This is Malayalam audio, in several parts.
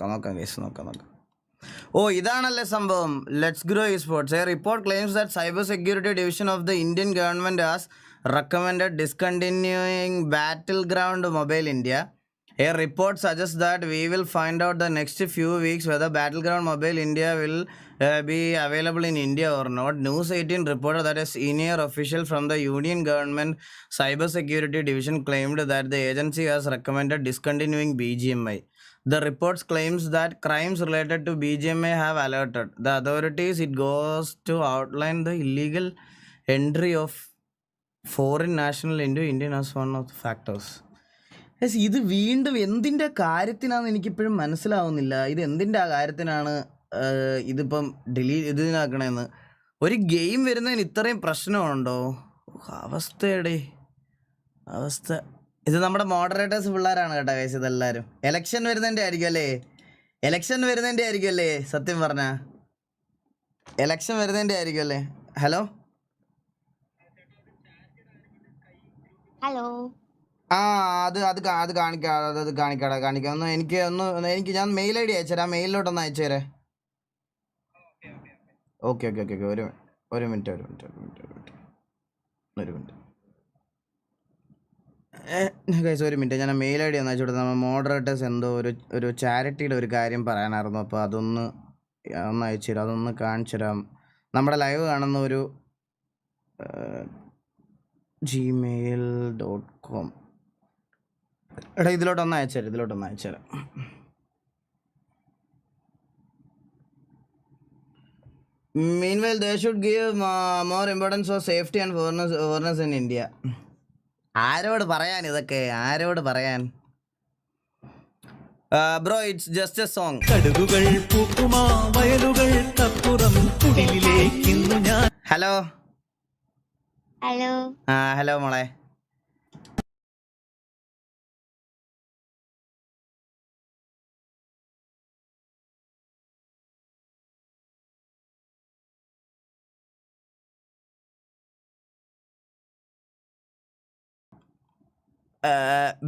നോക്കാം കേസ് നോക്കാം. ഓ ഇതാണല്ലേ സംഭവം. Let's grow esports. A report claims that cyber security division of the Indian government has recommended discontinuing Battleground Mobile India. A report suggests that we will find out the next few weeks whether Battleground Mobile India will be available in India or not. News 18 reported that a senior official from the Union government cyber security division claimed that the agency has recommended discontinuing BGMI. The report claims that crimes related to BGMI have alerted the authorities. It goes to outline the illegal entry of foreign national into Indian as one of the factors. ഇത് വീണ്ടും എന്തിൻ്റെ കാര്യത്തിനാണെന്ന് എനിക്കിപ്പോഴും മനസ്സിലാവുന്നില്ല. ഇത് എന്തിൻ്റെ കാര്യത്തിനാണ് ഇതിപ്പം ഇതിനാക്കണേന്ന്. ഒരു ഗെയിം വരുന്നതിന് ഇത്രയും പ്രശ്നമുണ്ടോ? അവസ്ഥ. ഇത് നമ്മുടെ മോഡറേറ്റേഴ്സ് പിള്ളേരാണ് കേട്ടോ ഗൈസ്. ഇതെല്ലാവരും എലക്ഷൻ വരുന്നതിൻ്റെ ആയിരിക്കും അല്ലേ? സത്യം പറഞ്ഞ എലക്ഷൻ വരുന്നതിൻ്റെ ആയിരിക്കും അല്ലേ? ഹലോ അത് കാണിക്കാം. എനിക്ക് ഞാൻ മെയിൽ ID അയച്ചുതരാം. മെയിലിലോട്ടൊന്ന് അയച്ചുതരേ. ഓക്കെ. ഒരു മിനിറ്റ്. ഗൈസ് ഒരു മിനിറ്റ്, ഞാൻ മെയിൽ ID ഒന്ന് അയച്ചു കൊടുത്തത്. നമ്മൾ മോഡറേറ്റേഴ്സ് എന്തോ ഒരു ചാരിറ്റിയുടെ ഒരു കാര്യം പറയാനായിരുന്നു. അപ്പോൾ ഒന്ന് അയച്ചു തരാം. അതൊന്ന് കാണിച്ചു തരാം. നമ്മുടെ ലൈവ് കാണുന്ന ഒരു gmail.com. എടാ ഇതിലോട്ടൊന്ന് അയച്ചുതരാം. Meanwhile, they should give more importance for safety and fairness in India. ആരോട് പറയാൻ ഇതൊക്കെ? Bro it's just a song. Hello hello മോളെ.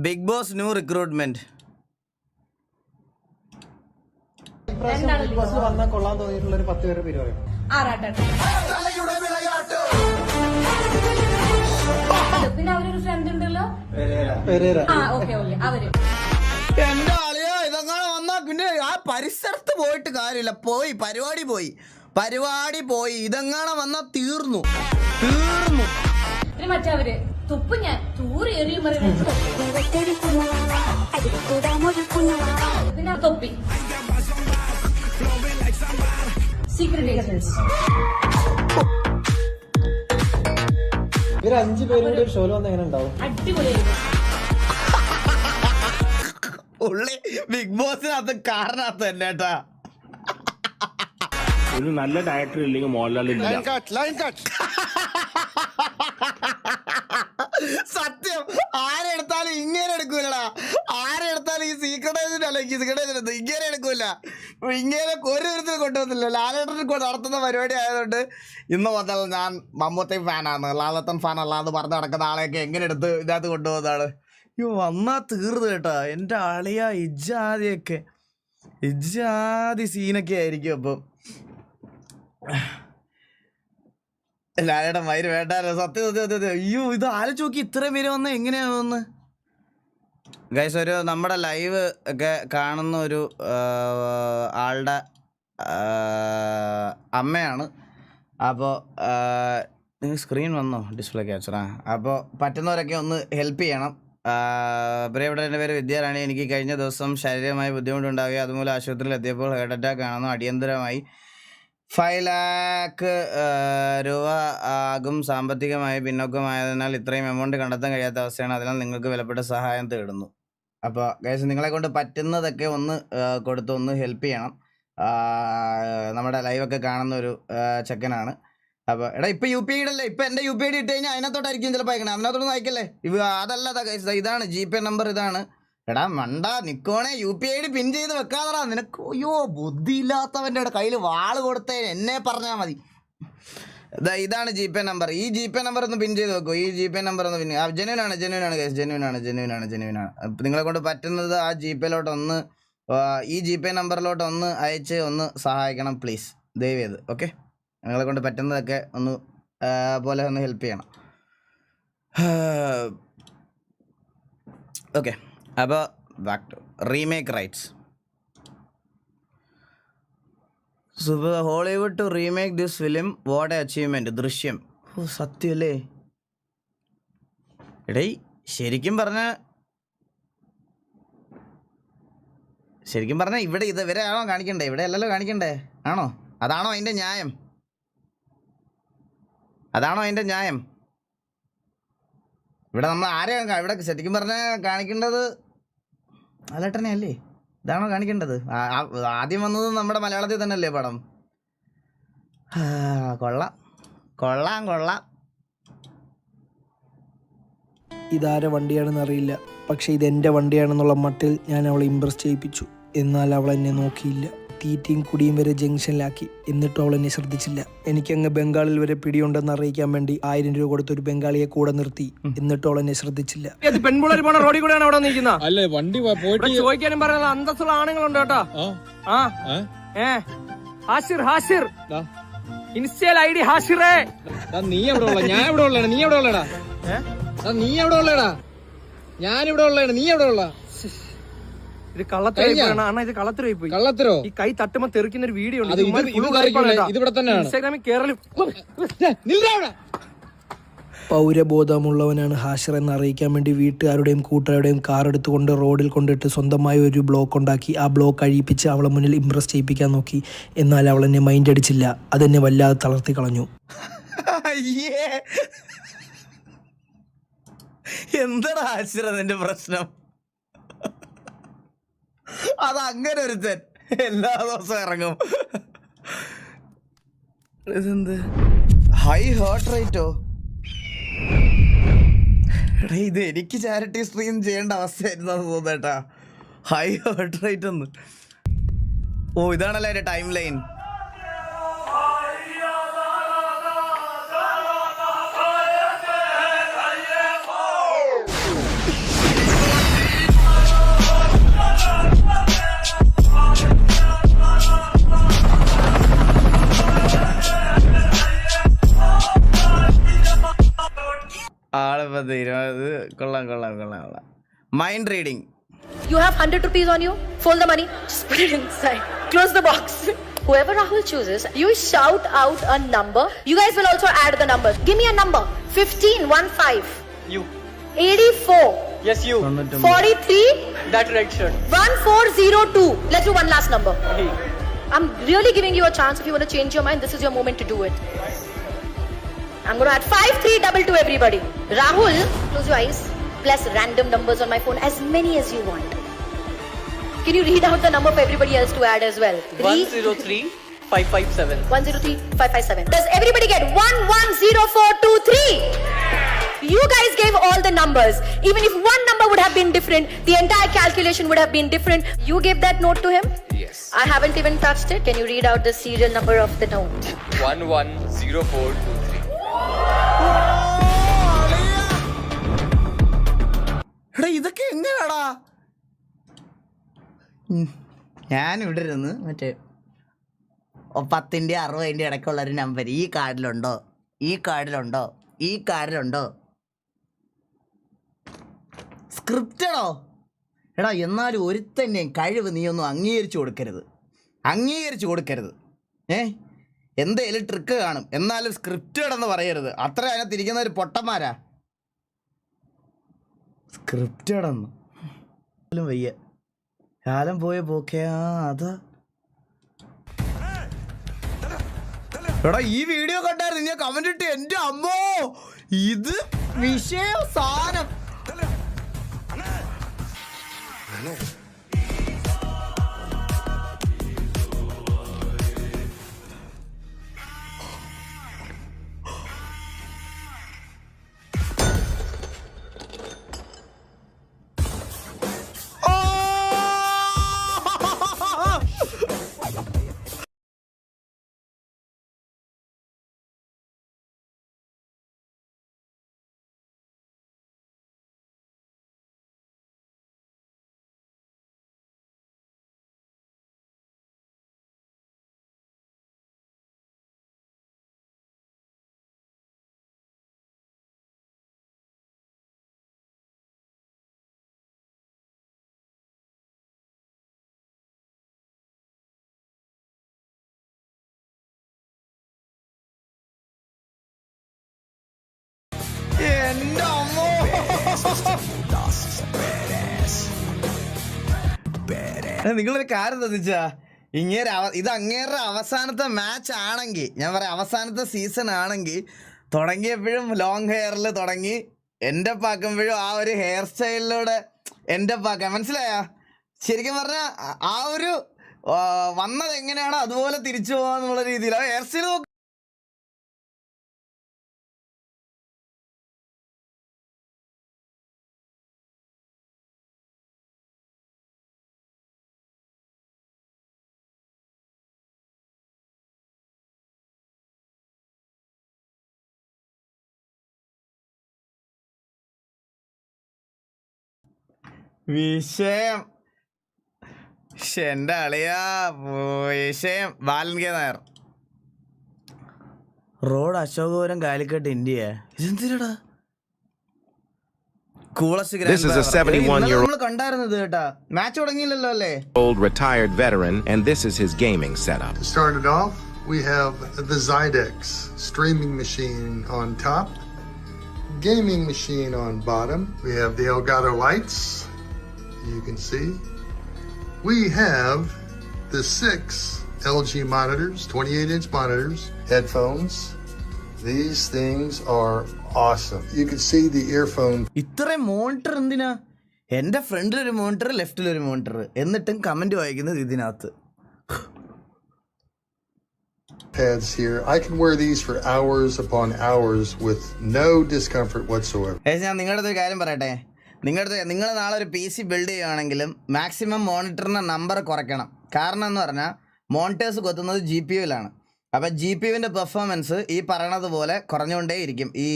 Big boss new recruitment. കൊള്ളാൻ തോന്നിയിട്ടുള്ള ഒരു 10 പേരെ പേര് പറയും. പിന്നെ അവരൊരു ഫ്രണ്ട് ഉണ്ടല്ലോ, എന്റെ ആളിയോ ഇതങ്ങനെ വന്നാ പിന്നെ ആ പരിസരത്ത് പോയിട്ട് കാര്യമില്ല. പരിപാടി പോയി ഇതെങ്ങനെ വന്നാ തീർന്നു. മറ്റവര് തുപ്പ് ഞാൻ ടൂർ ഏറിയും പിന്നെ തൊപ്പി സീക്രട്ട് ഏജൻസ്. ഇവർ 5 പേരുടെ ഒരു ഷോയിൽ വന്ന് എങ്ങനെ ഉണ്ടാവും? അടിപൊളിയായിരുന്നു. ബിഗ് ബോസിനകത്ത് കാറിനകത്ത് തന്നെ കേട്ടാ. ഒരു നല്ല ഡയറക്ടർ ഇല്ലെങ്കിൽ മോഹൻലാൽ ഇല്ല. സത്യം ആരെടുത്താലും ഇങ്ങനെ എടുക്കൂലടാ. ഈ സീക്രട്ട് ഏജന്റ് അല്ല ഇങ്ങനെ എടുക്കൂല. ഇങ്ങനെ ഒരു വിധത്തിൽ കൊണ്ടുവന്നില്ല. ലാലേട്ടൻ നടത്തുന്ന പരിപാടി ആയതുകൊണ്ട് ഇന്ന് മുതൽ ഞാൻ മമ്മൂട്ടി ഫാനാണ്, ലാലേട്ടൻ ഫാൻ അല്ല എന്ന് പറഞ്ഞ് നടക്കുന്ന ആളെയൊക്കെ എങ്ങനെ എടുത്ത് ഇതിനകത്ത് കൊണ്ടുപോകുന്നതാണ്. വന്നാ തീർന്നു കേട്ടാ. എൻ്റെ ആളിയ ഇജാതി സീനൊക്കെ ആയിരിക്കും. അപ്പം ലാലേട്ടൻ മയിര് വേണ്ടാലോ. സത്യം. അയ്യോ ഇത് ആലോചിച്ച് നോക്കി, ഇത്രയും പേര് വന്ന് എങ്ങനെയാ വന്ന്. ഗൈസ് ഒരു നമ്മുടെ ലൈവ് ഒക്കെ കാണുന്ന ഒരു ആളുടെ അമ്മയാണ്. അപ്പോൾ നിങ്ങൾ സ്ക്രീൻ വന്നോ? ഡിസ്പ്ലേ ക്യാപ്ചറാ. അപ്പോൾ പറ്റുന്നവരൊക്കെ ഒന്ന് ഹെൽപ്പ് ചെയ്യണം. പ്രിയപ്പെട്ട എൻ്റെ പേര് വിദ്യാറാണി. എനിക്ക് കഴിഞ്ഞ ദിവസം ശാരീരികമായി ബുദ്ധിമുട്ടുണ്ടാവുകയും അതുമൂലം ആശുപത്രിയിൽ എത്തിയപ്പോൾ ഹാർട്ട് അറ്റാക്ക് ആണെന്നും അടിയന്തരമായി 5 ലക്ഷം രൂപ ആകും. സാമ്പത്തികമായി പിന്നോക്കമായതിനാൽ ഇത്രയും എമൗണ്ട് കണ്ടെത്താൻ കഴിയാത്ത അവസ്ഥയാണ്. അതിനാൽ നിങ്ങൾക്ക് വിലപ്പെട്ട സഹായം തേടുന്നു. അപ്പോൾ ഗൈസ് നിങ്ങളെ കൊണ്ട് പറ്റുന്നതൊക്കെ ഒന്ന് കൊടുത്തൊന്ന് ഹെൽപ്പ് ചെയ്യണം. നമ്മുടെ ലൈവൊക്കെ കാണുന്ന ഒരു ചെക്കനാണ്. അപ്പോൾ എടാ ഇപ്പം UPI അല്ലേ? ഇപ്പം എൻ്റെ UPI ഇട്ട് കഴിഞ്ഞാൽ അതിനകത്തോട്ടായിരിക്കും ചിലപ്പോൾ അയക്കണം. അതിനകത്തോടൊന്നും അയക്കല്ലേ. അതല്ല ഗൈസ്, ഇതാണ് GP നമ്പർ. ഇതാണ്. എടാ മണ്ട നിക്കോണേ UPI പിൻ ചെയ്ത് വെക്കാതടാ. നിനക്ക് അയ്യോ ബുദ്ധിയില്ലാത്തവൻ്റെ കയ്യിൽ വാള് കൊടുത്തേ എന്നെ പറഞ്ഞാൽ മതി. ഇതാണ് GP നമ്പർ. ഈ GP നമ്പർ ഒന്ന് പിൻ ചെയ്ത് വെക്കൂ. ഈ GP നമ്പർ ഒന്ന് പിൻ. ജെന്യൂനാണ് ഗൈസ്, ജെന്യൂനാണ്. നിങ്ങളെ കൊണ്ട് പറ്റുന്നത് ആ GPയിലോട്ട് ഒന്ന് ഈ GPay നമ്പറിലോട്ട് ഒന്ന് അയച്ച് ഒന്ന് സഹായിക്കണം പ്ലീസ്, ദയവ് ചെയ്ത്. ഓക്കെ, നിങ്ങളെ കൊണ്ട് പറ്റുന്നതൊക്കെ ഒന്ന് പോലെ ഒന്ന് ഹെൽപ്പ് ചെയ്യണം. ഓക്കെ, അപ്പോൾ back to remake rights. Hollywood to remake this film, what a achievement. Drishyam. ഓ സത്യമല്ലേ എടേ, ശരിക്കും പറഞ്ഞാൽ ഇവിടെ ഇവരെ ആണോ കാണിക്കണ്ടേ? ഇവിടെ അല്ലല്ലോ കാണിക്കണ്ടേ, ആണോ? അതാണോ അതിൻ്റെ ന്യായം? ഇവിടെ നമ്മൾ ആരെയാണ് ഇവിടെ ശരിക്കും പറഞ്ഞാൽ കാണിക്കേണ്ടത്? ലാലേട്ടനെ അല്ലേ? ഇതാണോ കാണിക്കേണ്ടത്? ആദ്യം വന്നത് നമ്മുടെ മലയാളത്തിൽ തന്നെ അല്ലേ പടം? കൊള്ളാം. ഇതാരെ വണ്ടിയാണെന്ന് അറിയില്ല, പക്ഷേ ഇതെൻ്റെ വണ്ടിയാണെന്നുള്ള മട്ടിൽ ഞാൻ അവളെ ഇമ്പ്രസ് ചെയ്യിപ്പിച്ചു. എന്നാൽ അവൾ എന്നെ നോക്കിയില്ല. തീറ്റയും കുടിയും വരെ ജംഗ്ഷനിലാക്കി. എന്നിട്ടും അവൾ എന്നെ ശ്രദ്ധിച്ചില്ല. എനിക്കങ്ങ് ബംഗാളിൽ വരെ പിടിയുണ്ടെന്ന് അറിയിക്കാൻ വേണ്ടി 1000 രൂപ കൊടുത്തൊരു ബംഗാളിയെ കൂടെ നിർത്തി. എന്നിട്ടും അവൾ എന്നെ ശ്രദ്ധിച്ചില്ല. പെൺപിള്ളേർ പോണ റോഡിൽ കൂടെയാണ് അവിടെ നിൽക്കുന്ന. അല്ലേ വണ്ടി പോയിട്ട് ചോദിക്കാനും പറയുന്നത് അന്തസ്സുള്ള ആണുങ്ങളുണ്ട് കേട്ടോ. ഹാഷിർ ഇൻസ്റ്റയിൽ ID ഹാഷിറേ. നീ എവിടെ ഉള്ള? ഞാൻ എവിടെ ഉള്ളതാണ്? നീ എവിടെ ഉള്ളടാ? നീ എവിടെ ഉള്ളടാ? ഞാൻ ഇവിടെ ഉള്ളതാണ്. നീ എവിടെ ഉള്ള? ഇത് കള്ളത്തരമായി പോയി. കള്ളത്തരോ? ഈ കൈ തട്ടുമ്പോ തെറിക്കുന്ന ഒരു വീഡിയോ ഉണ്ട്. ഇതിവിടെ തന്നെയാണ്. ഇൻസ്റ്റാഗ്രാമിൽ കേരളം. പൗരബോധമുള്ളവനാണ് ഹാഷിർ എന്ന് അറിയിക്കാൻ വേണ്ടി വീട്ടുകാരുടെയും കൂട്ടുകാരുടെയും കാർ എടുത്തുകൊണ്ട് റോഡിൽ കൊണ്ടിട്ട് സ്വന്തമായി ഒരു ബ്ലോക്ക് ഉണ്ടാക്കി ആ ബ്ലോക്ക് അഴിപ്പിച്ച് അവളെ മുന്നിൽ ഇംപ്രസ് ചെയ്യിപ്പിക്കാൻ നോക്കി. എന്നാൽ അവൾ എന്നെ മൈൻഡ് അടിച്ചില്ല. അതെന്നെ വല്ലാതെ തളർത്തി കളഞ്ഞു. എന്താടാ ഹാഷിർ നിന്റെ പ്രശ്നം? അതങ്ങനെ ഒരുത്തൻ എല്ലാ ദിവസവും ഇറങ്ങും. ഇതെന്ത് ഹൈ ഹാർട്ട് റേറ്റോ? എടാ, ഇത് എനിക്ക് ചാരിറ്റി സ്ട്രീം ചെയ്യേണ്ട അവസ്ഥയായിരുന്നു തോന്നേട്ടാ. ഹൈ ഹാർട്ട് റേറ്റ് ഒന്ന്. ഓ ഇതാണല്ലേ എൻ്റെ ടൈം ലൈൻ. കൊള്ളാം. Mind reading. You have 100 rupees on you. Fold the money. Just put it inside. Close the box. Whoever Rahul chooses, you shout out a number. You guys will also add the numbers. Give me a number. 15. You. 84. Yes, you. 43. That red shirt. 1402. Let's do one last number. Hey. I'm really giving you a chance. If you want to change your mind, this is your moment to do it. I'm going to add 5322 everybody. Rahul, close your eyes. Plus random numbers on my phone, as many as you want. Can you read out the number for everybody else to add as well? 103-557. 103-557. Does everybody get 110423? You guys gave all the numbers. Even if one number would have been different, the entire calculation would have been different. You gave that note to him? Yes. I haven't even touched it. Can you read out the serial number of the note? 110423. എടാ ഇതൊക്കെ എങ്ങനെയാടാ? ഞാനിവിടെ ഇരുന്ന് മറ്റേ 10ന്റെ 60ന്റെ ഇടയ്ക്കുള്ള ഒരു നമ്പർ ഈ കാർഡിലുണ്ടോ സ്ക്രിപ്റ്റഡോ? എടാ എന്നാലും ഒരുത്തന്നെയും കഴിവ് നീ ഒന്നും അംഗീകരിച്ചു കൊടുക്കരുത്. എന്തേലും ട്രിക്ക് കാണും, എന്നാലും സ്ക്രിപ്റ്റഡ് എന്ന് പറയരുത്. അത്ര അതിനകത്തിരിക്കുന്ന ഒരു പൊട്ടന്മാരാ. സ്ക്രിപ്റ്റഡെന്ന് വയ്യ. കാലം പോയ പോക്കേ. അതാ എടാ ഈ വീഡിയോ കണ്ടായിരുന്നു ഞാൻ കമന്റ് ഇട്ട്. എൻ്റെ അമ്മോ, ഇത് വിഷയം സാധനം. നിങ്ങളൊരു കാര്യം ശ്രദ്ധിച്ചാ, ഇത് അങ്ങേരുടെ അവസാനത്തെ മാച്ച് ആണെങ്കിൽ, ഞാൻ പറയാം അവസാനത്തെ സീസൺ ആണെങ്കിൽ, തുടങ്ങിയപ്പോഴും ലോങ് ഹെയറിൽ തുടങ്ങി, എൻ്റെ പാക്കുമ്പോഴും ആ ഒരു ഹെയർ സ്റ്റൈലിലൂടെ എൻ്റെ പാക്കാൻ മനസ്സിലായ. ശരിക്കും പറഞ്ഞാൽ ആ ഒരു വന്നത് എങ്ങനെയാണോ അതുപോലെ തിരിച്ചു പോകാന്നുള്ള രീതിയിൽ ആ ഹെയർ സ്റ്റൈൽ നോക്കി. വിഷയം എൻ്റെ അളിയാ, വിഷയം Balan K Nair. Road Ashokapuram Calicut India. ഇതെന്തിനാടാ നമ്മൾ കണ്ടായിരുന്നത് കേട്ടാ, മാച്ച് തുടങ്ങിയില്ലല്ലോ അല്ലേ? old retired veteran, and this is his gaming setup. To start it off, we have the Zydex streaming machine on top, gaming machine on bottom. We have the Elgato lights, you can see. We have the 6 LG monitors, 28-inch monitors, headphones. These things are awesome. You can see the earphone. ഇത്രയും മോണിറ്റർ എന്തിനാ? എൻ്റെ ഫ്രണ്ടിലൊരു മോണിറ്റർ, ലെഫ്റ്റിലൊരു മോണിറ്റർ, എന്നിട്ടും കമന്റ് വായിക്കുന്നത് ഇതിനകത്ത്. Pads here. I can wear these for hours upon hours with no discomfort whatsoever. ഞാൻ നിങ്ങളുടെ ഒരു കാര്യം പറയട്ടെ, നിങ്ങൾ നാളെ ഒരു PC ബിൽഡ് ചെയ്യുകയാണെങ്കിലും മാക്സിമം മോണിറ്ററിൻ്റെ നമ്പർ കുറയ്ക്കണം. കാരണം എന്ന് പറഞ്ഞാൽ മോണിറ്റേഴ്സ് കൊത്തുന്നത് GPUവിലാണ്. അപ്പം GPUവിൻ്റെ പെർഫോമൻസ് ഈ പറയണത് പോലെ കുറഞ്ഞുകൊണ്ടേ ഇരിക്കും ഈ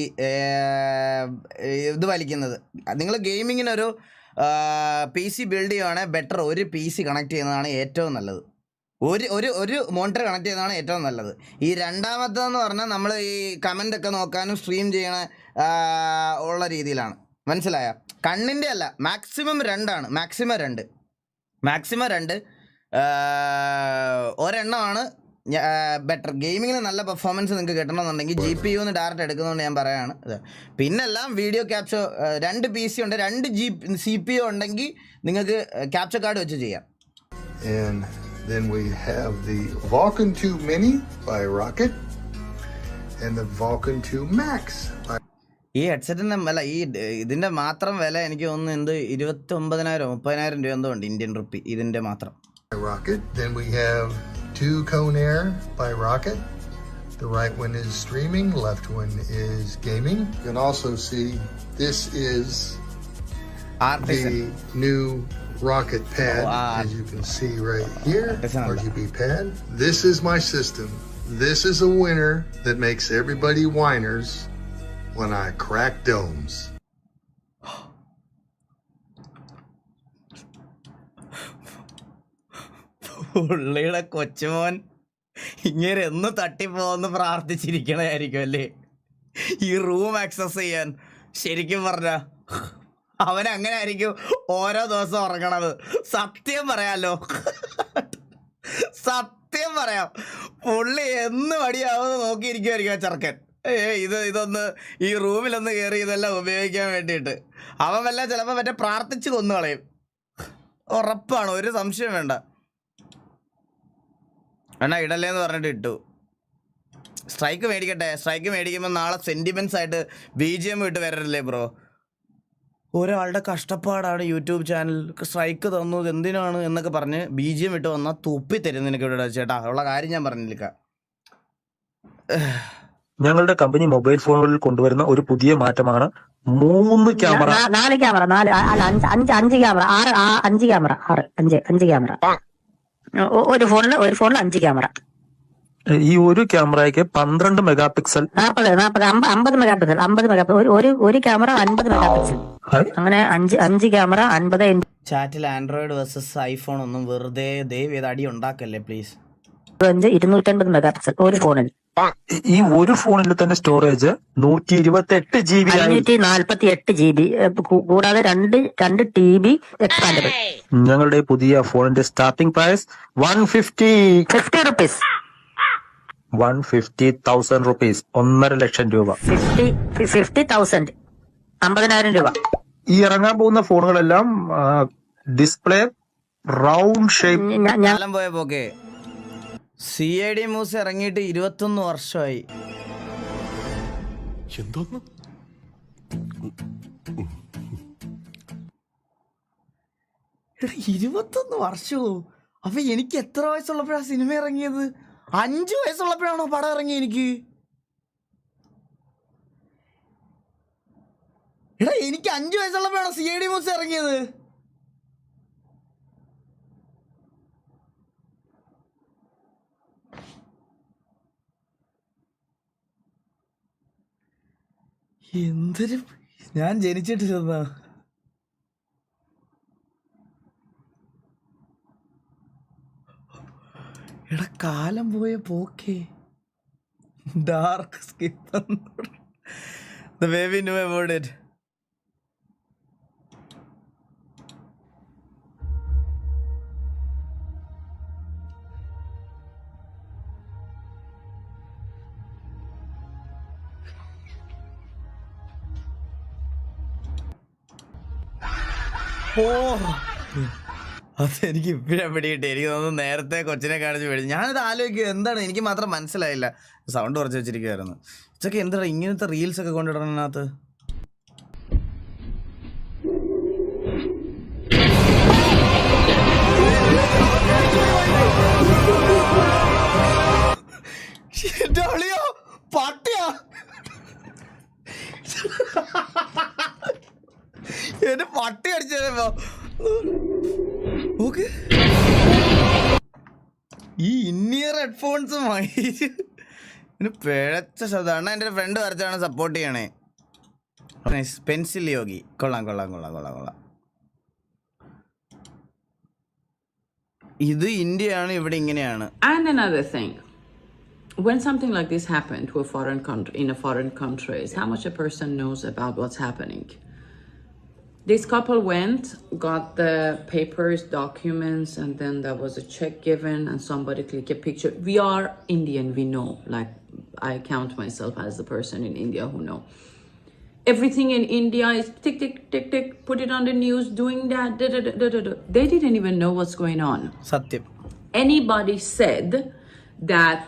ഇത് വലിക്കുന്നത്. നിങ്ങൾ ഗെയിമിങ്ങിനൊരു PC ബിൽഡ് ചെയ്യുകയാണെങ്കിൽ ബെറ്റർ ഒരു PC കണക്ട് ചെയ്യുന്നതാണ് ഏറ്റവും നല്ലത്. ഒരു മോണിറ്റർ കണക്ട് ചെയ്യുന്നതാണ് ഏറ്റവും നല്ലത്. ഈ രണ്ടാമത്തേന്ന് പറഞ്ഞാൽ നമ്മൾ ഈ കമൻ്റ് ഒക്കെ നോക്കാനും സ്ട്രീം ചെയ്യണ ഉള്ള രീതിയിലാണ്. മനസ്സിലായ? കണ്ണിൻ്റെ അല്ല, മാക്സിമം 2 ആണ്. Maximum 2 ഒരെണ്ണമാണ് better. ഗെയിമിങ്ങിന് നല്ല പെർഫോമൻസ് നിങ്ങൾക്ക് കിട്ടണമെന്നുണ്ടെങ്കിൽ GPU ഡയറക്റ്റ് എടുക്കുന്നതുകൊണ്ട് ഞാൻ പറയാണ്. പിന്നെല്ലാം വീഡിയോ ക്യാപ്ചർ 2 PC ഉണ്ട്, 2 CPU ഉണ്ടെങ്കിൽ നിങ്ങൾക്ക് ക്യാപ്ചർ കാർഡ് വെച്ച് ചെയ്യാം. And then we have the Vulcan 2 Mini by Rocket and the Vulcan 2 Max by ഈ ഹെഡ്സെറ്റിൻ്റെ വില, ഇതിൻ്റെ മാത്രം വില എനിക്ക് തോന്നുന്നു എന്ത് 29,000-30,000 രൂപ എന്തോ ഉണ്ട് ഇന്ത്യൻ റുപ്പി ഇതിൻ്റെ മാത്രം. Rocket. Then we have 2 Conair by Rocket. The right one is streaming, left one is gaming. You can also see this is Artisan. the new Rocket pad, as you can see right here, RGB pad. This is my system. This is a winner that makes everybody whiners when I crack domes. പുള്ളിയുടെ കൊച്ചുമോൻ ഇങ്ങനെ എന്ന് തട്ടിപ്പോന്ന് പ്രാർത്ഥിച്ചിരിക്കണായിരിക്കും അല്ലേ ഈ റൂം ആക്സസ് ചെയ്യാൻ. ശരിക്കും പറഞ്ഞ അവനങ്ങനെ ആയിരിക്കും ഓരോ ദിവസം ഉറങ്ങണത്. സത്യം പറയാലോ, സത്യം പറയാം, പുള്ളി എന്ന് മടിയാവുമെന്ന് നോക്കിയിരിക്കുമായിരിക്കും ആ ചെറുക്കൻ. ഇതൊന്ന് ഈ റൂമിലൊന്ന് കയറി ഇതെല്ലാം ഉപയോഗിക്കാൻ വേണ്ടിയിട്ട് അവൻ വല്ല ചിലപ്പോൾ മറ്റേ പ്രാർത്ഥിച്ച് കൊന്നു കളയും. ഉറപ്പാണ്, ഒരു സംശയം വേണ്ട. എന്നാ ഇടല്ലേന്ന് പറഞ്ഞിട്ട് ഇട്ടു. സ്ട്രൈക്ക് മേടിക്കട്ടെ. സ്ട്രൈക്ക് മേടിക്കുമ്പോൾ നാളെ സെൻറ്റിമെൻറ്റ്സ് ആയിട്ട് BGM ഇട്ട് വരല്ലേ ബ്രോ? ഒരാളുടെ കഷ്ടപ്പാടാണ് യൂട്യൂബ് ചാനൽ. സ്ട്രൈക്ക് തന്നത് എന്തിനാണ് എന്നൊക്കെ പറഞ്ഞ് BGM ഇട്ട് വന്നാൽ തുപ്പി തരും നിനക്ക് ഇവിടെ ചേട്ടാ. ഉള്ള കാര്യം ഞാൻ പറഞ്ഞില്ല. ഞങ്ങളുടെ കമ്പനി മൊബൈൽ ഫോണുകളിൽ കൊണ്ടുവരുന്ന ഒരു പുതിയ മാറ്റമാണ് 3 camera, 4 camera, 5 camera, 5 camera, 5 camera. ഒരു ഫോണിൽ 5 ക്യാമറ. ഈ ഒരു ക്യാമറയ്ക്ക് 12 മെഗാ പിക്സൽ, 50 മെഗാ പിക്സൽ, ഒരു ക്യാമറ 50 മെഗാ പിക്സൽ. അങ്ങനെ 5 ക്യാമറ 50. ചാറ്റിൽ ആൻഡ്രോയിഡ് വേഴ്സസ് ഐഫോൺ ഒന്നും വെറുതെ ദയവ് ചെയ്ത് അടി ഉണ്ടാക്കല്ലേ പ്ലീസ്. 250 മെഗാ പിക്സൽ ഒരു ഫോണിൽ. ഈ ഒരു ഫോണിൽ തന്നെ സ്റ്റോറേജ് 128 GB, 548 GB, കൂടാതെ 2 TB എക്സ്പാൻഡബിൾ. ഞങ്ങളുടെ പുതിയ ഫോണിന്റെ സ്റ്റാർട്ടിംഗ് പ്രൈസ് 150 റുപ്പീസ്, 150,000 റുപ്പീസ്, 1.5 ലക്ഷം രൂപ. 50,000, 50,000 രൂപ. ഈ ഇറങ്ങാൻ പോകുന്ന ഫോണുകളെല്ലാം ഡിസ്പ്ലേ റൗണ്ട് ഷേപ്പ്. കാലം പോയ പോക്കെ. CID മൂസ് ഇറങ്ങിയിട്ട് 21 വർഷമായി. എന്തോന്ന് 21 വർഷമോ? അപ്പൊ എനിക്ക് എത്ര വയസ്സുള്ളപ്പോഴാണ് സിനിമ ഇറങ്ങിയത്? 5 വയസ്സുള്ളപ്പോഴാണോ പടം ഇറങ്ങിയത് എനിക്ക്? എടാ എനിക്ക് 5 വയസ്സുള്ളപ്പോഴാണോ CID മൂസ് ഇറങ്ങിയത്? എന്തൊരു, ഞാൻ ജനിച്ചിട്ടിരുന്ന. എടാ കാലം പോയ പോക്കേ. Dark skip. The baby knew about it. ഓ, അതെനിക്ക് ഇപ്പോഴാ പിടികിട്ടി. എനിക്ക് തോന്നുന്നു നേരത്തെ കൊച്ചിനെ കാണിച്ച് പേടി. ഞാനത് ആലോചിക്കുക എന്താണ്, എനിക്ക് മാത്രം മനസ്സിലായില്ല. സൗണ്ട് കുറച്ച് വെച്ചിരിക്കുവായിരുന്നു. ഇതൊക്കെ എന്താണ് ഇങ്ങനത്തെ റീൽസ് ഒക്കെ കൊണ്ടിടണതിനകത്ത്? പട്ടിയാ എന്റെ പട്ടി അടിച്ചോ. ഈ ഇന്നിയർ ഹെഡ്ഫോൺസ് പിഴച്ച ശബ്ദമാണ്. എൻ്റെ ഒരു ഫ്രണ്ട് വരച്ചാണ് സപ്പോർട്ട് ചെയ്യണേ. പെൻസിൽ യോഗി. കൊള്ളാം കൊള്ളാം കൊള്ളാം കൊള്ളാം കൊള്ളാം. ഇത് ഇന്ത്യയാണ്, ഇവിടെ ഇങ്ങനെയാണ്. And another thing, when something like this happened to a foreign country, in a foreign country, how much a person knows about what's happening. This couple went, got the papers, documents, and then there was a check given and somebody clicked a picture. We are Indian, we know. Like, I count myself as the person in India who know. Everything in India is tick, tick, tick, tick, put it on the news, doing that, da, da, da, da, da. They didn't even know what's going on. Satyam. Anybody said that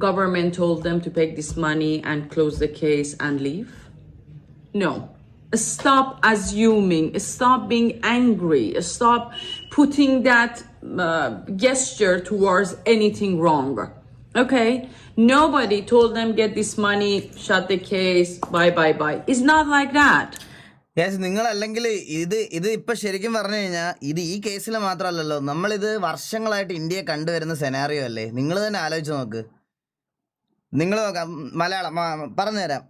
government told them to take this money and close the case and leave? No. Stop assuming, stop being angry, stop putting that gesture towards anything wrong. Okay? Nobody told them get this money, shut the case, bye, bye, bye. It's not like that. Yes, നിങ്ങളല്ലെങ്കിൽ ഇത് ഇപ്പം ശരിക്കും പറഞ്ഞു കഴിഞ്ഞാൽ ഇത് ഈ കേസിൽ മാത്രമല്ലല്ലോ, നമ്മളിത് വർഷങ്ങളായിട്ട് ഇന്ത്യയെ കണ്ടുവരുന്ന സെനാറിയോ അല്ലേ? നിങ്ങൾ തന്നെ ആലോചിച്ച് നോക്ക്. നിങ്ങൾ നോക്കാം, മലയാളം പറഞ്ഞുതരാം.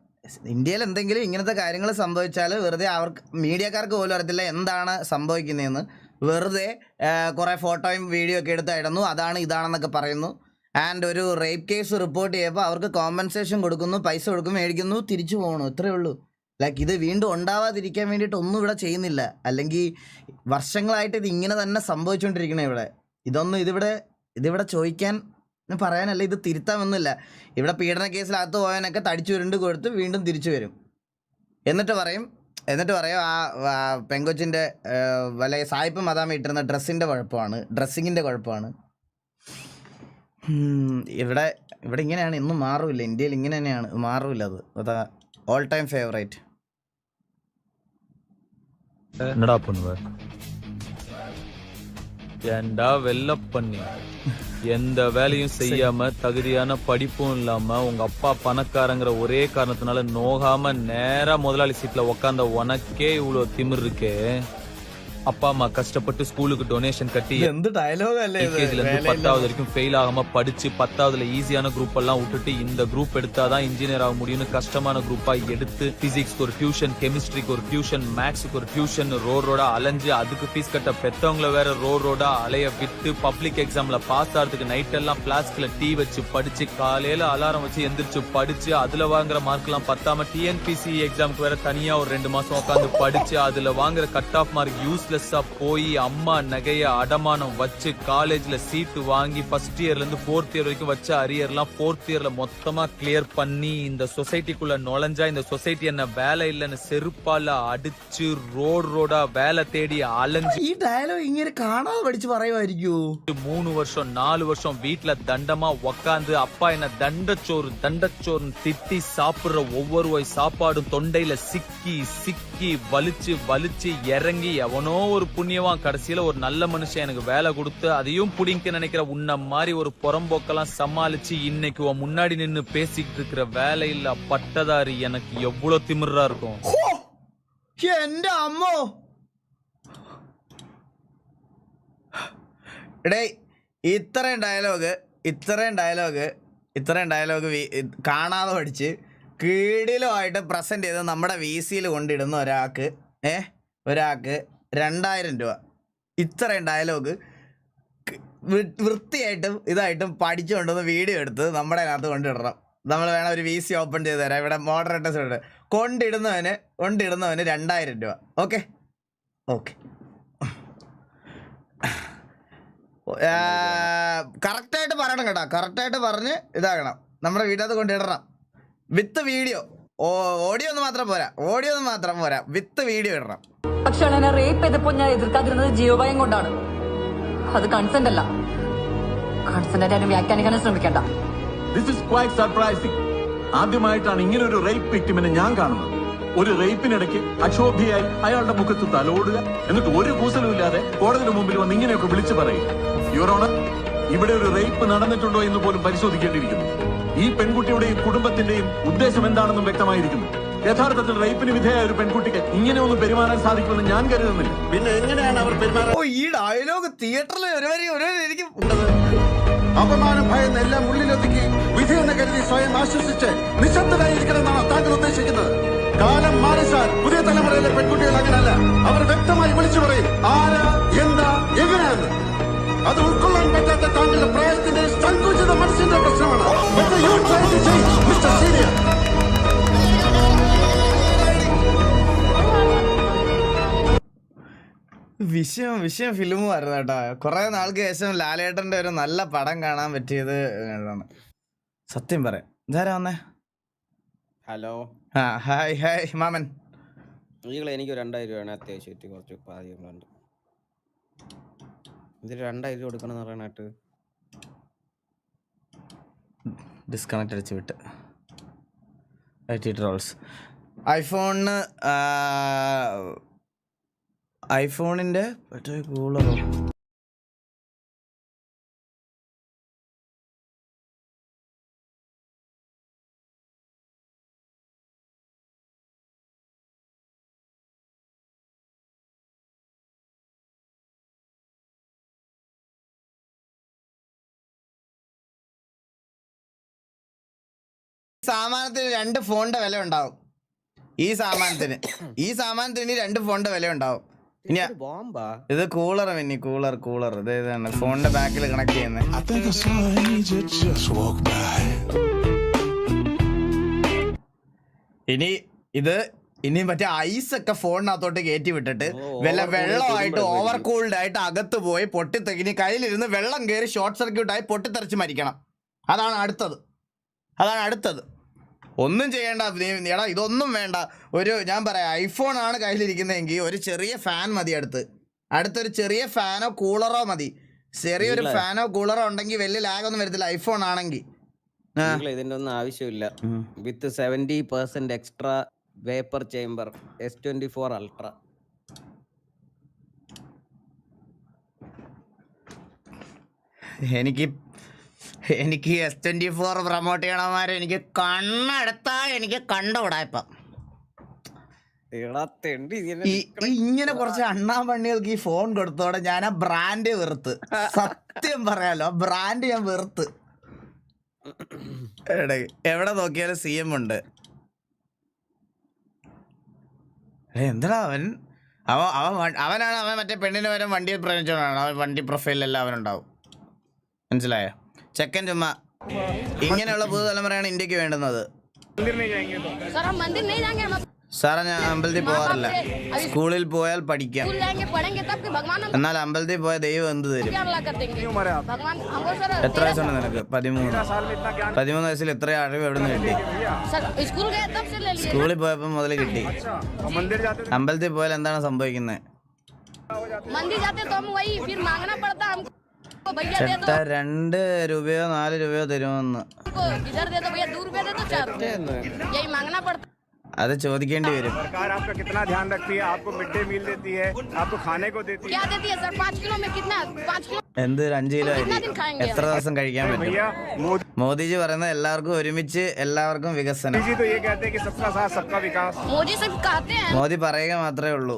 ഇന്ത്യയിൽ എന്തെങ്കിലും ഇങ്ങനത്തെ കാര്യങ്ങൾ സംഭവിച്ചാൽ വെറുതെ അവർക്ക് മീഡിയക്കാർക്ക് പോലും അറിയത്തില്ല എന്താണ് സംഭവിക്കുന്നതെന്ന്. വെറുതെ കുറേ ഫോട്ടോയും വീഡിയോ ഒക്കെ എടുത്ത് ഇടുന്നു, അതാണ് ഇതാണെന്നൊക്കെ പറയുന്നു. ആൻഡ് ഒരു റേപ്പ് കേസ് റിപ്പോർട്ട് ചെയ്യുമ്പോൾ അവർക്ക് കോമ്പൻസേഷൻ കൊടുക്കുന്നു, പൈസ കൊടുക്കും, മേടിക്കുന്നു, തിരിച്ചു പോകണു. ഇത്രയേ ഉള്ളൂ. ലൈക്ക് ഇത് വീണ്ടും ഉണ്ടാവാതിരിക്കാൻ വേണ്ടിയിട്ട് ഒന്നും ഇവിടെ ചെയ്യുന്നില്ല. അല്ലെങ്കിൽ വർഷങ്ങളായിട്ട് ഇത് ഇങ്ങനെ തന്നെ സംഭവിച്ചുകൊണ്ടിരിക്കണേ ഇവിടെ. ഇതിവിടെ ചോദിക്കാൻ പറയാനല്ല, ഇത് തിരുത്താമൊന്നുമില്ല. ഇവിടെ പീഡന കേസിലകത്ത് പോയവനൊക്കെ തടിച്ചു ഉരുണ്ട് കൊടുത്ത് വീണ്ടും തിരിച്ചു വരും. എന്നിട്ട് പറയും ആ പെങ്കൊച്ചിൻ്റെ വല്ല സായിപ്പ് മദാമ ഇട്ടിരുന്ന ഡ്രസ്സിങ്ങിൻ്റെ കുഴപ്പമാണ്. ഇവിടെ ഇങ്ങനെയാണ്, ഇന്നും മാറില്ല. ഇന്ത്യയിൽ ഇങ്ങനെ തന്നെയാണ്, മാറില്ല. അതാ ഓൾ ടൈം ഫേവറേറ്റ്. என்னடா பண்ணுவ? ஏண்டா வெள்ள பண்ணி எந்த வேலையும் செய்யாம தகுதியான படிப்பும் இல்லாம உங்க அப்பா பணக்காரங்கிற ஒரே காரணத்தினால நோகாம நேரா முதலாளி சீட்ல உக்காந்த உனக்கே இவ்வளவு திமிர் இருக்கே. அப்பா அம்மா கஷ்டப்பட்டு ஸ்கூலுக்கு டொனேஷன் கட்டி എന്ത് ഡയലോഗ് അല്ലേ ഇത്? LKG ல இருந்து 10வது வரைக்கும் ஃபெயில் ஆகாம படிச்சு 10வதுல ஈஸியான குரூப் எல்லாம் விட்டுட்டு இந்த குரூப் எடுத்தாதான் இன்ஜினியர் ஆக முடியும்னு கஷ்டமான குரூப்பா எடுத்து பிசிக்ஸ்க்கு ஒரு டியூஷன், கெமிஸ்ட்ரிக்கு ஒரு டியூஷன், மேத்ஸ்க்கு ஒரு டியூஷன், ரோடா அலைஞ்சு அதுக்கு ஃபீஸ் கட்ட பெத்தவங்கள வேற ரோடா அலைய விட்டு பப்ளிக் எக்ஸாம்ல பாஸ் ஆகிறதுக்கு நைட் எல்லாம் பிளாஸ்க்ல டீ வச்சு படிச்சு காலையில அலாரம் வச்சு எந்திரிச்சு படிச்சு அதுல வாங்குற மார்க் எல்லாம் பத்தாம TNPSC எக்ஸாமுக்கு வேற தனியா ஒரு 2 மாசம் உட்காந்து படிச்சு அதுல வாங்குற கட் ஆஃப் மார்க் யூஸ்ல யூஸ்லெஸ்ஸா போய் அம்மா நகைய அடமானம் வச்சு காலேஜ்ல சீட்டு வாங்கி ஃபர்ஸ்ட் இயர்ல இருந்து 4th இயர் வரைக்கும் வச்ச அரியர்லாம் 4th இயர்ல மொத்தமா கிளியர் பண்ணி இந்த சொசைட்டிக்குள்ள நுழைஞ்சா இந்த சொசைட்டி என்ன வேலை இல்லைன்னு செருப்பால அடிச்சு ரோடா வேலை தேடி அலைஞ்சு ഈ ഡയലോഗ് ഇങ്ങനെ കാണാതെ പഠിച്ച് പറയുമായിരിക്കോ? 3 வருஷம் 4 வருஷம் வீட்டுல தண்டமா உக்காந்து அப்பா என்ன தண்டச்சோறுன்னு திட்டி சாப்பிடுற ஒவ்வொரு வாய் சாப்பாடும் தொண்டையில சிக்கி வலிச்சு இறங்கி எவனோ ஒரு புண்ணியவான் கடைசியில ஒரு நல்ல மனுஷன் எனக்கு வேலை கொடுத்து அதையும் புடிங்க நினைக்கிற உன்ன மாதிரி ஒரு புறம்போக்கெல்லாம் சமாளிச்சு இன்னைக்கு உன் முன்னாடி நின்னு பேசிக்கிட்டு இருக்கிற வேலையில்லா பட்டதாரி எனக்கு எவ்வளவு திமிரா இருக்கும். എന്റെ അമ്മോ എടേ ഇത്രയും ഡയലോഗ് കാണാതെ പഠിച്ച് കീടിലുമായിട്ട് പ്രസന്റ് ചെയ്ത് നമ്മുടെ VCയിൽ കൊണ്ടിടുന്ന ഒരാൾക്ക് 2000 രൂപ. ഇത്രയും ഡയലോഗ് വൃത്തിയായിട്ടും ഇതായിട്ടും പഠിച്ചുകൊണ്ടുവന്ന് വീഡിയോ എടുത്ത് നമ്മുടെ അതിനകത്ത് കൊണ്ടിടണം. നമ്മൾ വേണം ഒരു VC ഓപ്പൺ ചെയ്ത് തരാം. ഇവിടെ മോഡറേറ്റേഴ്സ് ഉണ്ട്. കൊണ്ടിടുന്നവന് 2000 രൂപ. ഓക്കെ കറക്റ്റായിട്ട് പറയണം കേട്ടോ. കറക്റ്റായിട്ട് പറഞ്ഞ് ഇതാകണം. നമ്മുടെ വീട്ടിനകത്ത് കൊണ്ടിടണം വിത്ത് വീഡിയോ. ഓഡിയോ ഒന്നും മാത്രം പോരാ വിത്ത് വീഡിയോ ഇടണം. പക്ഷെ എന്നെ റേപ്പ് ചെയ്തപ്പോ ഞാൻ എതിർക്കാതിരുന്നത് ജീവഭയം കൊണ്ടാണ്. അത് കൺസെന്റ് അല്ല. കൺസെന്റ് ആയിട്ട് വ്യാഖ്യാനിക്കാനും ശ്രമിക്കണ്ട. This is quite surprising. ആദ്യമായിട്ടാണ് ഇങ്ങനെ ഒരു റേപ്പ് വിക്ടിമിനെ ഞാൻ കാണുന്നത്. ഒരു റേപ്പിനിടയ്ക്ക് അക്ഷോഭ്യയായി അയാളുടെ മുഖത്ത് തലോടുക, എന്നിട്ട് ഒരു കൂസലും ഇല്ലാതെ കോടതിയുടെ മുമ്പിൽ വന്ന് ഇങ്ങനെയൊക്കെ വിളിച്ചു പറയും. യുവർ ഓണർ, ഇവിടെ ഒരു റേപ്പ് നടന്നിട്ടുണ്ടോ എന്ന് പോലും പരിശോധിക്കേണ്ടിയിരിക്കുന്നു. ഈ പെൺകുട്ടിയുടെയും കുടുംബത്തിന്റെയും ഉദ്ദേശം എന്താണെന്നും വ്യക്തമായിരിക്കുന്നു. യഥാർത്ഥത്തിൽ റേപ്പിന് വിധേയ ഒരു പെൺകുട്ടിക്ക് ഇങ്ങനെ ഒന്നും പെരുമാറാൻ സാധിക്കുമെന്ന് ഞാൻ കരുതുന്നില്ല. പിന്നെ എങ്ങനെയാണ് അവർ പെരുമാറുന്നത്? ഈ ഡയലോഗ് തിയേറ്ററിൽ എനിക്ക് അപമാനം ഭയന്ന് എല്ലാം ഉള്ളിലൊതുക്കി വിധിയെന്ന് കരുതി സ്വയം ആശ്വസിച്ച് നിശബ്ദരായിരിക്കണമെന്നാണ് താങ്കൾ ഉദ്ദേശിക്കുന്നത്. കാലം മാറിച്ചാൽ പുതിയ തലമുറയിലെ പെൺകുട്ടികൾ അങ്ങനല്ല. അവർ വ്യക്തമായി വിളിച്ചു പറയും ആരാ, എന്താ, എങ്ങനെയാന്ന്. അത് ഉൾക്കൊള്ളാൻ പറ്റാത്ത താങ്കളുടെ പ്രായത്തിന്റെ സങ്കുചിത മനസ്സിന്റെ പ്രശ്നമാണ്. വിഷയം ഫിലിമായിരുന്നു കേട്ടോ. കുറെ നാൾക്ക് ശേഷം ലാലേട്ടന്റെ ഒരു നല്ല പടം കാണാൻ പറ്റിയത് സത്യം പറയാം. ഇതാരാ വന്നേ? ഹലോ. ഹായ് മാമൻ. എനിക്ക് 2000 രൂപയാണ് അത്യാവശ്യമായിട്ട് കുറച്ച് കാര്യങ്ങളുണ്ട്. ഇതിൽ 2000 രൂപ കൊടുക്കണം എന്ന് പറയാനായിട്ട് ഡിസ്കണക്ട് അടിച്ച് വിട്ട് ട്രോൾസ്. ഐഫോണിന്റെ കൂളറോ സാമാനത്തിന് 2 ഫോണിന്റെ വില ഉണ്ടാവും. ഈ സാമാനത്തിന് 2 ഫോണിന്റെ വില ഉണ്ടാവും. ഇനി ഇത് കൂളർ ഇതാണ് ഫോണിന്റെ ബാക്കിൽ കണക്ട് ചെയ്യുന്നത്. ഇനി മറ്റേ ഐസ് ഒക്കെ ഫോണിനകത്തോട്ട് കയറ്റി വിട്ടിട്ട് വെള്ളമായിട്ട് ഓവർ കൂൾഡ് ആയിട്ട് അകത്ത് പോയി പൊട്ടിത്തെറിഞ്ഞ് കയ്യിലിരുന്ന് വെള്ളം കയറി ഷോർട്ട് സർക്യൂട്ട് ആയി പൊട്ടിത്തെറിച്ച് മരിക്കണം. അതാണ് അടുത്തത്. ഒന്നും ചെയ്യേണ്ട എടാ, ഇതൊന്നും വേണ്ട. ഞാൻ പറയാം, ഐഫോൺ ആണ് കയ്യിലിരിക്കുന്നതെങ്കിൽ ഒരു ചെറിയ ഫാൻ മതി. അടുത്തൊരു ചെറിയ ഫാനോ കൂളറോ മതി. ചെറിയൊരു ഫാനോ കൂളറോ ഉണ്ടെങ്കിൽ വലിയ ലാഗൊന്നും വരത്തില്ല ഐഫോൺ ആണെങ്കിൽ. ഇതിന്റെ ഒന്നും ആവശ്യമില്ല. വിത്ത് 70% extra vapour chamber S24 Ultra. എനിക്ക് S24 പ്രൊമോട്ട് ചെയ്യണമാരെ എനിക്ക് കണ്ണെടുത്താ എനിക്ക് കണ്ടുകൂടാ. ഇപ്പം ഇങ്ങനെ കുറച്ച് അണ്ണാമണ്ണികൾക്ക് ഈ ഫോൺ കൊടുത്തോടെ ഞാൻ ആ ബ്രാൻഡ് വെറുത്ത്. സത്യം പറയാലോ, ബ്രാൻഡ് ഞാൻ വെറുത്ത്. എവിടെ നോക്കിയാലും CM ഉണ്ട്. എന്താ അവൻ മറ്റേ പെണ്ണിന് വരെ വണ്ടിയിൽ പ്രേമിച്ചോണ്ടാണ്. അവൻ വണ്ടി പ്രൊഫൈലിലെല്ലാം അവനുണ്ടാവും. മനസ്സിലായോ? ചെക്കൻ ചുമ്മാ. ഇങ്ങനെയുള്ള പുതുതലമുറയാണ് ഇന്ത്യക്ക് വേണ്ടുന്നത്. സാറേ ഞാൻ അമ്പലത്തിൽ പോകാറില്ല. സ്കൂളിൽ പോയാൽ പഠിക്കാം, स्कूल जाएंगे पढ़ेंगे तब कि भगवान हमको എന്നാൽ അമ്പലത്തിൽ പോയ ദൈവം എന്ത് തരും? क्या अल्लाह कर देंगे भगवान हमको सर എത്ര വയസ്സുണ്ട് നിനക്ക്? 13 വയസ്സിൽ ഇത്ര അറിവ് എവിടെ നിന്ന് കിട്ടി? सर स्कूल गए तब से ले लिए സ്കൂളിൽ പോയപ്പോൾ മുതൽ കിട്ടി. അമ്പലത്തിൽ പോയാൽ എന്താണ് സംഭവിക്കുന്നത്? मंदिर जाते तो हम वही फिर मांगना पड़ता हमको भैया दे ചേട്ടാ 2 രൂപയോ 4 രൂപയോ തരുമെന്ന്. दो इधर दे दो भैया 2 रुपए दे दो 4 रुपए यही मांगना पड़ता അത് ചോദിക്കേണ്ടി വരും. सरकार आपका कितना ध्यान रखती है, आपको मिड डे मील देती है, आपको खाने को देती क्या देती है सर 5 किलो में कितना 5 किलो എന്ത് 5 കിലോ कितना അരി दिन खाएंगे എത്ര ദിവസം കഴിക്കാൻ പറ്റും? മോദിജി പറയുന്നത് എല്ലാവർക്കും ഒരുമിച്ച് എല്ലാവർക്കും വികസനം. जी तो ये कहते हैं कि सबका साथ सबका विकास. मोदी सिर्फ कहते हैं മോദി പറയുക മാത്രമേ ഉള്ളൂ,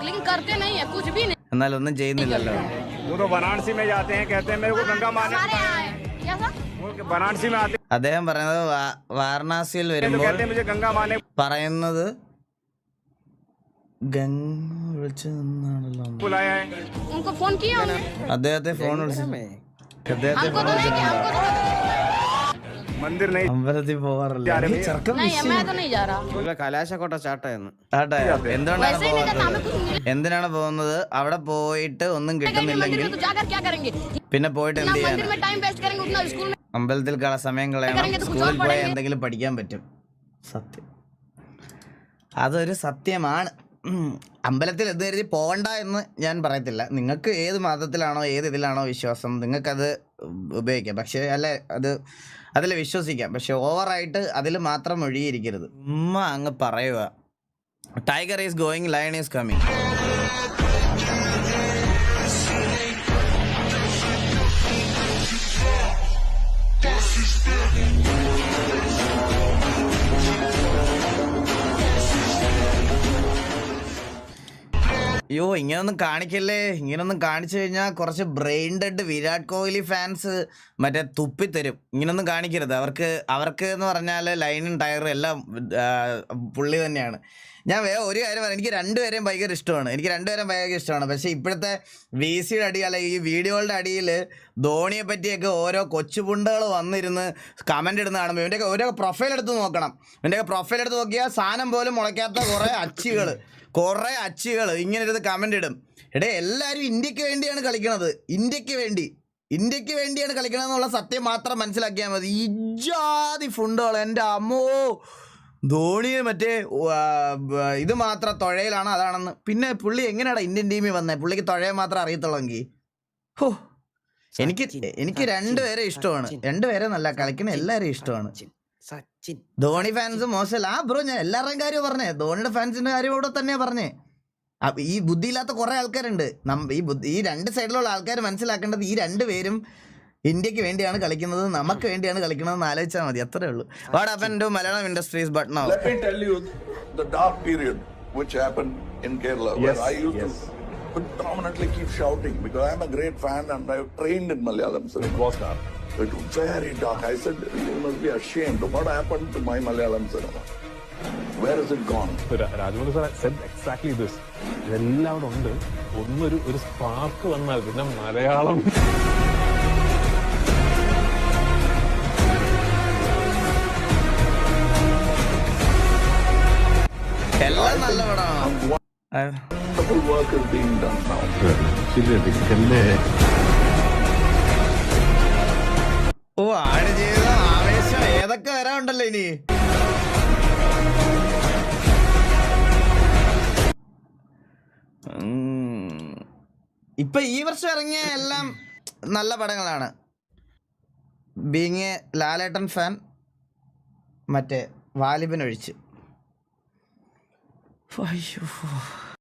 लेकिन करते नहीं है कुछ भी नहीं എന്നാൽ ഒന്നും ചെയ്യുന്നില്ലല്ലോ. वो तो वाराणसी में जाते हैं, कहते हैं मेरे को गंगा माने. हमारे यहाँ है क्या सर वो वाराणसी में आते हैं അദ്ദേഹം പറയുന്നത് വാരണാസിയിൽ तो വരുമ്പോൾ कहते हैं मुझे गंगा माने. പറയുന്നത് ഗംഗ വിളിച്ചു നിന്നാണല്ലോ. बुलाया है उनको फोन किया हमने അദ്ദേഹത്തെ ഫോൺ വിളിച്ചു. അദ്ദേഹത്തെ हमको ഫോൺ तो नहीं किया हमको तो मंदिर नहीं. അമ്പലത്തിൽ പോവാറില്ല. ഈ ചെറുക്കൻ नहीं है मैं तो नहीं जा रहा കലാശക്കോട്ട സ്റ്റാർട്ടായിരുന്നു. ആട്ടെ, എന്തുകൊണ്ടാണ് वैसे ही नहीं जाता हमें कुछ मिल എന്തിനാണ് പോകുന്നത്? അവിടെ പോയിട്ട് ഒന്നും കിട്ടുന്നില്ലെങ്കിൽ मंदिर में तो जाकर क्या करेंगे പിന്നെ പോയിട്ട് എന്ത് जितना ചെയ്യാൻ? मंदिर में टाइम वेस्ट करेंगे उतना स्कूल में അമ്പലത്തിൽ സമയം കളയണം, കറങ്ങി കുറിച്ച് സ്കൂളിൽ പോയാൽ പഠിക്കാൻ. എന്തെങ്കിലും പഠിക്കാൻ പറ്റും. സത്യം, അതൊരു സത്യമാണ്. അമ്പലത്തിൽ എന്ന് കരുതി പോകണ്ട എന്ന് ഞാൻ പറയത്തില്ല. നിങ്ങൾക്ക് ഏത് മതത്തിലാണോ ഏത് ഇതിലാണോ വിശ്വാസം നിങ്ങൾക്കത് ഉപയോഗിക്കാം, പക്ഷേ അതിൽ വിശ്വസിക്കാം, പക്ഷെ ഓവറായിട്ട് അതിൽ മാത്രം ഒഴുകിയിരിക്കരുത്. അങ്ങ് പറയുക tiger is going, lion is coming. അയ്യോ ഇങ്ങനൊന്നും കാണിക്കല്ലേ. ഇങ്ങനൊന്നും കാണിച്ചു കഴിഞ്ഞാൽ കുറച്ച് brain dead Virat Kohli fans മറ്റേ തുപ്പിത്തരും. ഇങ്ങനൊന്നും കാണിക്കരുത്. അവർക്ക് എന്ന് പറഞ്ഞാൽ ലൈനും ടയറും എല്ലാം പുള്ളി തന്നെയാണ്. ഞാൻ ഒരു കാര്യം പറയാം, എനിക്ക് രണ്ടുപേരെയും ഭയങ്കര ഇഷ്ടമാണ്. പക്ഷേ ഇപ്പോഴത്തെ VCയുടെ അടി അല്ല ഈ വീഡിയോകളുടെ അടിയിൽ ധോണിയെ പറ്റിയൊക്കെ ഓരോ കൊച്ചുപുണ്ടകൾ വന്നിരുന്ന് കമൻ്റ് ഇടുന്ന കാണുമ്പോൾ ഇവൻ്റെയൊക്കെ ഓരോ പ്രൊഫൈൽ എടുത്ത് നോക്കണം. നോക്കിയാൽ സാധനം പോലും മുളയ്ക്കാത്ത കുറേ അച്ചികൾ ഇങ്ങനെ ഇരുന്ന് കമൻ്റ് ഇടും. എല്ലാവരും ഇന്ത്യക്ക് വേണ്ടിയാണ് കളിക്കണത്, ഇന്ത്യക്ക് വേണ്ടിയാണ് കളിക്കണമെന്നുള്ള സത്യം മാത്രം മനസ്സിലാക്കിയാൽ മതി. ഇജാതി ഫുണ്ടുകൾ എൻ്റെ അമ്മോ. ധോണിയെ മറ്റേ ഇത് മാത്രം തുഴയിലാണ് അതാണെന്ന്. പിന്നെ പുള്ളി എങ്ങനെയാണ് ഇന്ത്യൻ ടീമിൽ വന്നത്? പുള്ളിക്ക് തുഴയെ മാത്രം അറിയത്തുള്ളെങ്കിൽ ഹോ. എനിക്ക് രണ്ടുപേരെ ഇഷ്ടമാണ്. രണ്ടുപേരെ നല്ല കളിക്കുന്ന എല്ലാവരും ഇഷ്ടമാണ്. ധോണി ഫാൻസ് മോശമല്ല. ബ്രോ ഞാൻ എല്ലാവരുടെയും കാര്യം പറഞ്ഞേ, ധോണിയുടെ ഫാൻസിന്റെ കാര്യം ഇവിടെ തന്നെ പറഞ്ഞേ. ഈ ബുദ്ധിയില്ലാത്ത കുറെ ആൾക്കാരുണ്ട്. ഈ രണ്ട് സൈഡിലുള്ള ആൾക്കാർ മനസ്സിലാക്കേണ്ടത് ഈ രണ്ടുപേരും ഇന്ത്യക്ക് വേണ്ടിയാണ് കളിക്കുന്നത്, നമുക്ക് വേണ്ടിയാണ് കളിക്കുന്നതെന്ന് ആലോചിച്ചാൽ മതി. അത്രേ ഉള്ളൂ. What happened to Malayalam industries but now? Let me tell you the dark period which happened in Kerala, where I used to predominantly keep shouting because I'm a great fan and I've trained in Malayalam cinema. It was dark. It was very dark. I said, you must be ashamed of what happened to my Malayalam cinema. Where has it gone? Rajamouli sir said exactly this. ഇതെല്ലാം അവിടെ ഉണ്ട്. ഒരു സ്പാർക്ക് വന്നാൽ പിന്നെ മലയാളം എല്ലാം നല്ല പടമാണ്. Wonderful work is being done now. ഓ ആടുജീവിതം, ആവേശം ഏതൊക്കെ വരാനുണ്ടല്ലോ ഇനി. ഇപ്പൊ ഈ വർഷം ഇറങ്ങിയ എല്ലാം നല്ല പടങ്ങളാണ്. ബീങ് എ ലാലേട്ടൻ ഫാൻ, മറ്റേ വാലിബൻ ഒഴിച്ച്.